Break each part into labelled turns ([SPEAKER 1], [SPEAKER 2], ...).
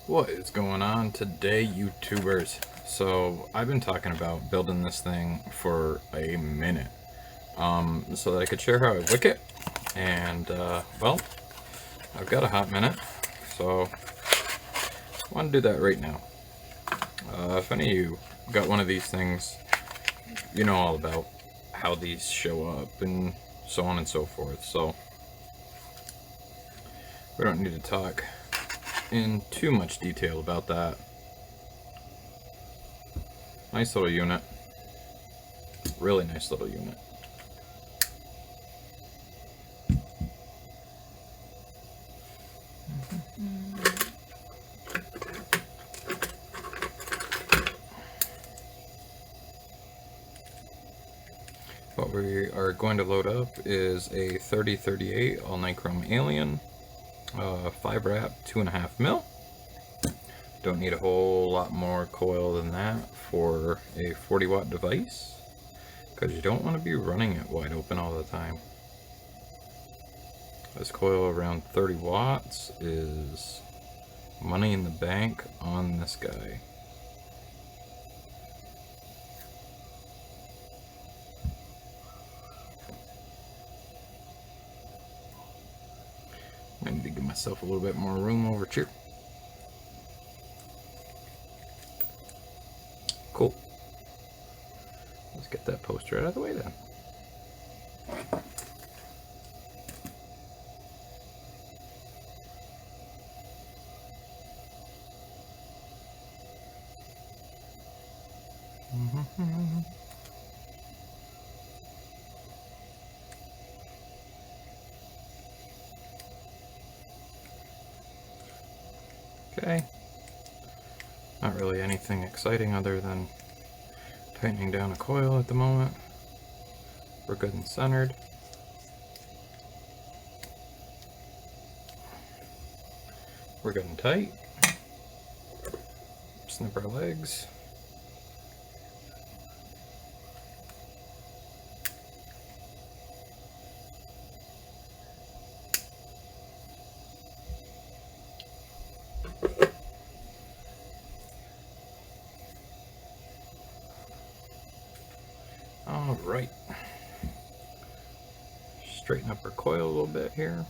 [SPEAKER 1] What is going on today, YouTubers? So I've been talking about building this thing for a minute, so that I could share how I wick it, and well, I've got a hot minute, so I want to do that right now. If any of you got one of these things, you know all about how these show up and so on and so forth, so we don't need to talk in too much detail about that. Nice little unit. Really nice little unit. What we are going to load up is a 3038 all nichrome alien, 5 wrap, 2.5 mil. Don't need a whole lot more coil than that for a 40 watt device, because you don't want to be running it wide open all the time. This coil around 30 watts is money in the bank on this guy. I need to give myself a little bit more room over here. Cool. Let's get that poster out of the way then. Okay. Not really anything exciting other than tightening down a coil at the moment. We're good and centered. We're good and tight. Snip our legs. All right. Straighten up our coil a little bit here.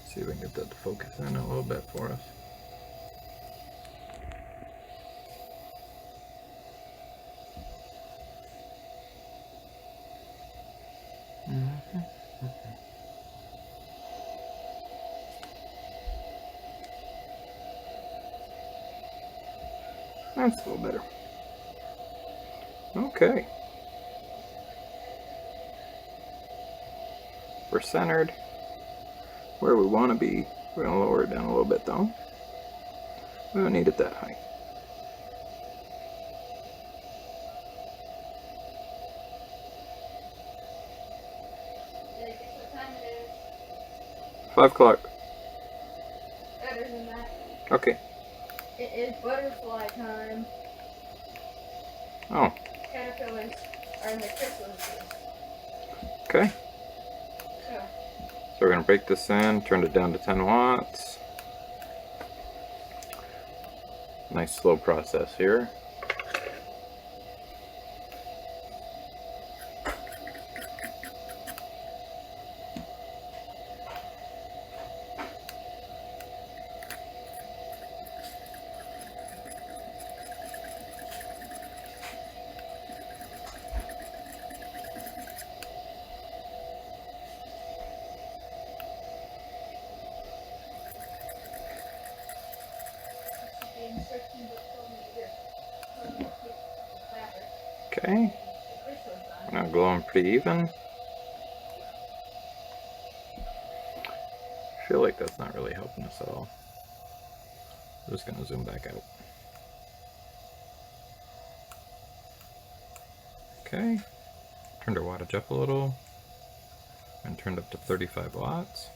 [SPEAKER 1] See if we can get that to focus in a little bit for us. That's a little better. Okay. We're centered where we want to be. We're going to lower it down a little bit though. We don't need it that high.
[SPEAKER 2] Did I guess what time it is?
[SPEAKER 1] 5 o'clock.
[SPEAKER 2] Better than that.
[SPEAKER 1] Okay.
[SPEAKER 2] It is butterfly time.
[SPEAKER 1] Oh.
[SPEAKER 2] Caterpillars are in the chrysalises.
[SPEAKER 1] Okay.
[SPEAKER 2] So
[SPEAKER 1] we're going to break this in, turn it down to 10 watts. Nice slow process here.
[SPEAKER 2] the instruction book told me to get the ladder.
[SPEAKER 1] Okay.
[SPEAKER 2] The chrysalis on.
[SPEAKER 1] Now glowing pretty even. I feel like that's not really helping us at all. I'm just going to zoom back out. Okay. Turned our wattage up a little and turned up to 35 watts.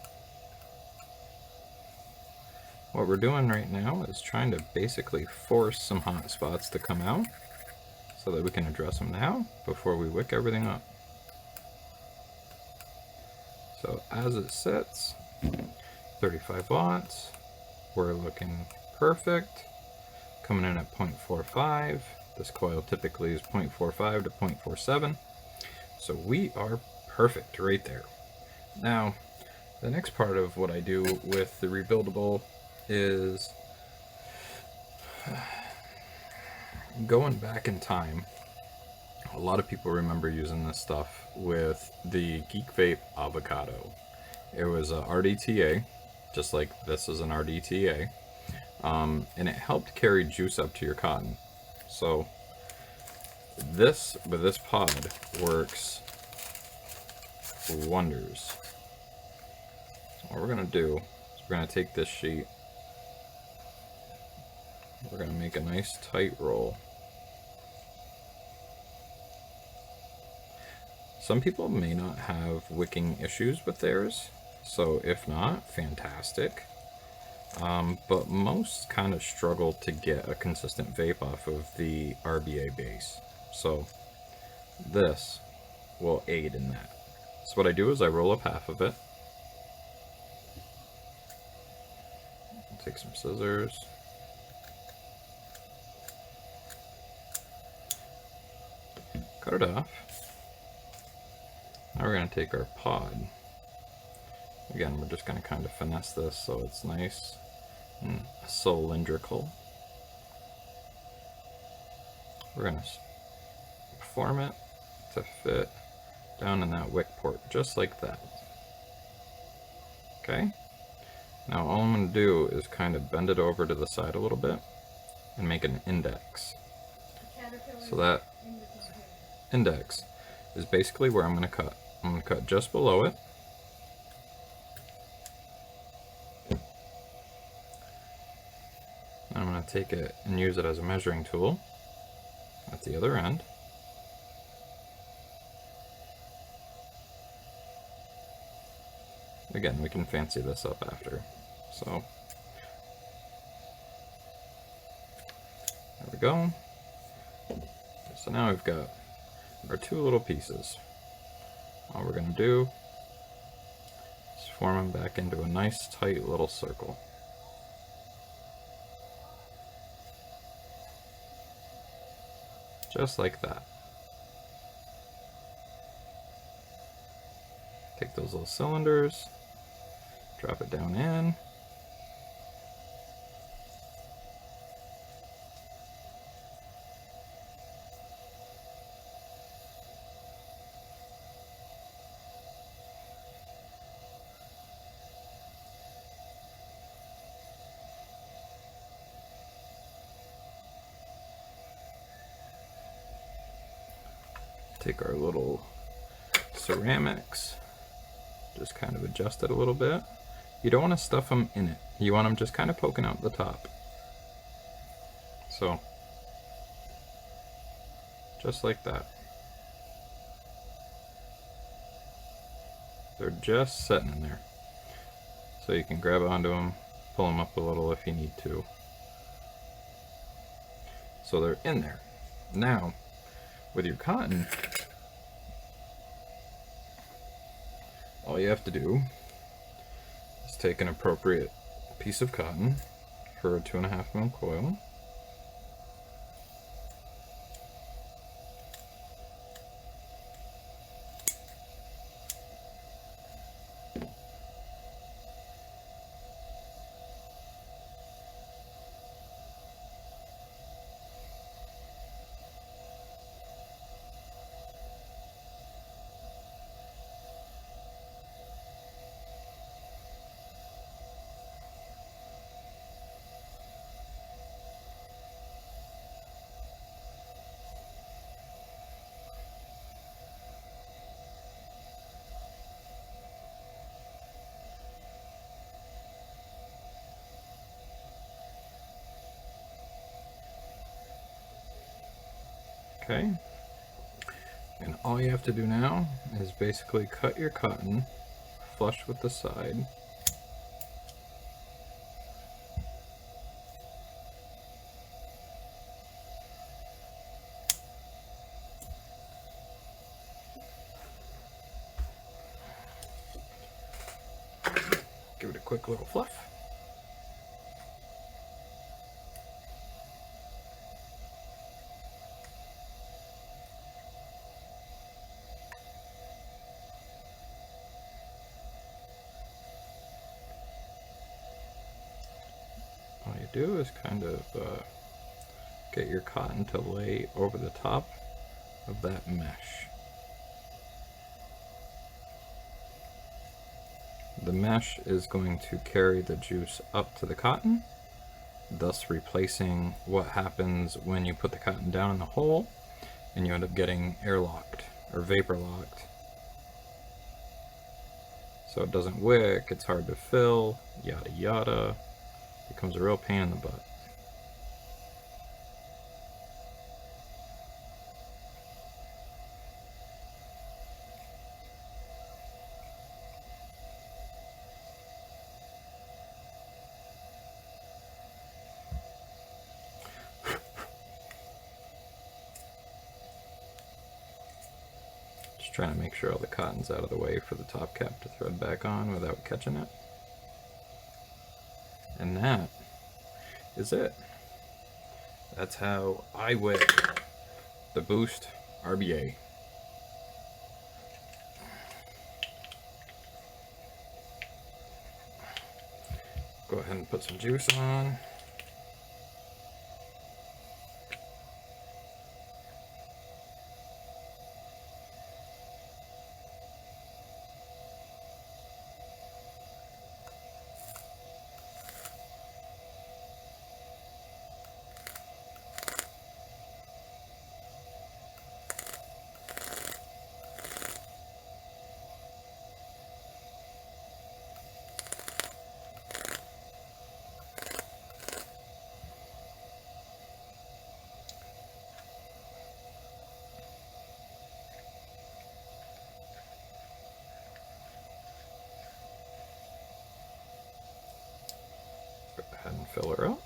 [SPEAKER 1] What we're doing right now is trying to basically force some hot spots to come out. so that we can address them now before we wick everything up. So as it sits, 35 watts, we're looking perfect, coming in at 0.45. This coil typically is 0.45 to 0.47, so we are perfect right there. Now, the next part of what I do with the rebuildable is going back in time. A lot of people remember using this stuff with the Geekvape Avocado. It was a RDTA, just like this is an RDTA, and it helped carry juice up to your cotton. So this, with this pod, works wonders. So what we're gonna do is we're gonna take this sheet, we're gonna make a nice tight roll. Some people may not have wicking issues with theirs, so if not, fantastic. But most kind of struggle to get a consistent vape off of the RBA base. So this will aid in that. So what I do is I roll up half of it. Take some scissors. Cut it off. Now we're going to take our pod. Again, we're just going to kind of finesse this so it's nice and cylindrical. We're going to form it to fit down in that wick port, just like that. Okay? Now all I'm going to do is kind of bend it over to the side a little bit and make an index. So that index is basically where I'm going to cut. I'm going to cut just below it. I'm going to take it and use it as a measuring tool at the other end. Again, we can fancy this up after. So there we go. So now we've got our two little pieces. All we're going to do is form them back into a nice tight little circle. Just like that. Take those little cylinders, drop it down in. Take our little ceramics, just kind of adjust it a little bit. You don't want to stuff them in it. You want them just kind of poking out the top. So, just like that. They're just sitting in there. So you can grab onto them, pull them up a little if you need to. So they're in there. Now, with your cotton, all you have to do is take an appropriate piece of cotton for a 2.5 mil coil. Okay, and all you have to do now is basically cut your cotton flush with the side. give it a quick little fluff. All you do is kind of get your cotton to lay over the top of that mesh. The mesh is going to carry the juice up to the cotton, thus replacing what happens when you put the cotton down in the hole and you end up getting airlocked or vapor locked. So it doesn't wick, it's hard to fill, yada yada. Becomes a real pain in the butt. Just trying to make sure all the cotton's out of the way for the top cap to thread back on without catching it. And that is it. That's how I wick the Boost Rba. Go ahead and put some juice on. Go ahead and fill her up.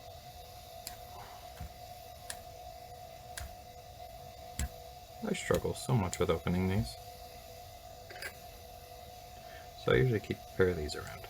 [SPEAKER 1] I struggle so much with opening these. So I usually keep a pair of these around.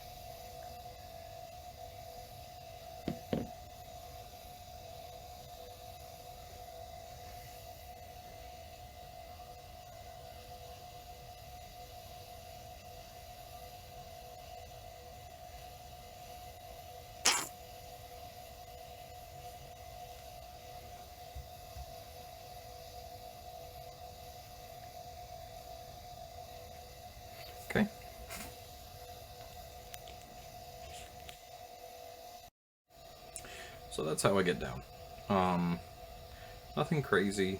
[SPEAKER 1] Okay. So that's how I get down. Nothing crazy.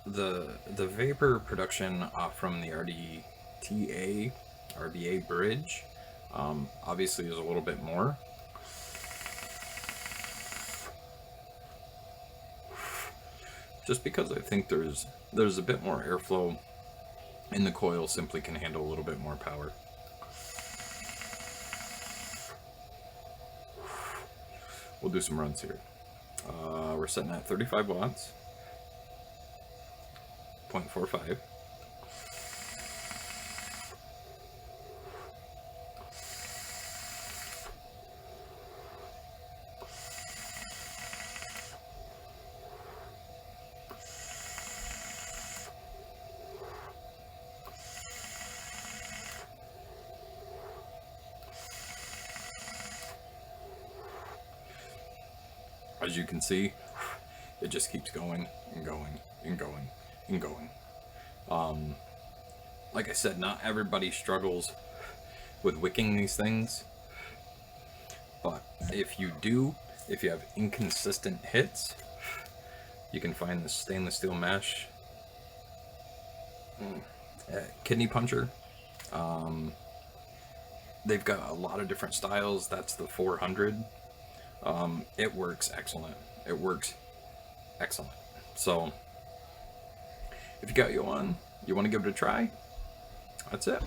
[SPEAKER 1] The vapor production from the RBA bridge obviously is a little bit more. Just because I think there's a bit more airflow in the coil, simply can handle a little bit more power. We'll do some runs here. We're setting at 35 watts, 0.45. As you can see, it just keeps going and going and going and going. Like I said, not everybody struggles with wicking these things, but if you do, if you have inconsistent hits, you can find this stainless steel mesh kidney puncher. They've got a lot of different styles. That's the 400. It works excellent. It works excellent. So if you got you one, you want to give it a try, that's it.